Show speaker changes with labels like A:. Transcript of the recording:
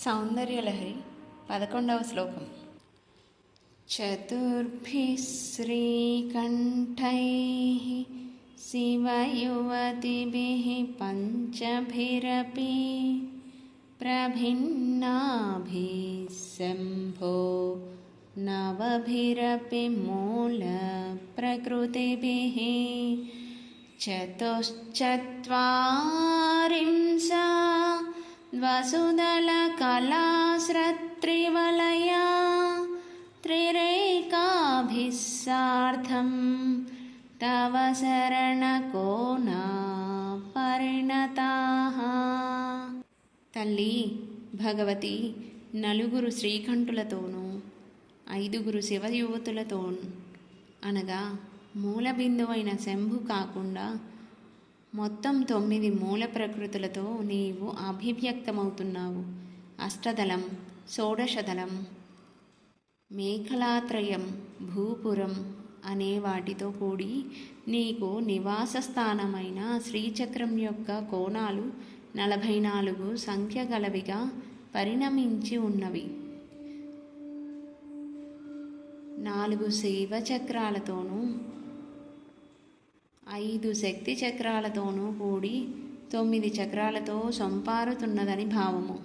A: సౌందర్యలహరి 11వ శ్లోకం. చతుర్భిః శ్రీకంఠైః శివయువతిభిః పంచభిరపి ప్రభిన్నాభిः శంభో నవభిరపి మూలప్రకృతిభిः చతుశ్చత్వారింశా వసుదళకళాశ్రత్రివలయా త్రిరేకాభిः సార్ధం తవ శరణకోనా పరిణతాః. తల్లి భగవతి నలుగురు శ్రీకంఠులతోనూ 5 శివయువతులతోనూ అనగా మూల బిందువైన శంభు కాకుండా మొత్తం 9 మూల ప్రకృతులతో నీవు అభివ్యక్తమవుతున్నావు. అష్టదళం, షోడశదళం, మేఖలాత్రయం, భూపురం అనే వాటితో కూడి నీకు నివాస స్థానమైన శ్రీచక్రం యొక్క కోణాలు 44 సంఖ్య గలవిగా పరిణమించి ఉన్నవి. 4 శైవచక్రాలతోనూ 5 శక్తి చక్రాలతోనూ కూడి 9 చక్రాలతో సంపారుతున్నదని భావము.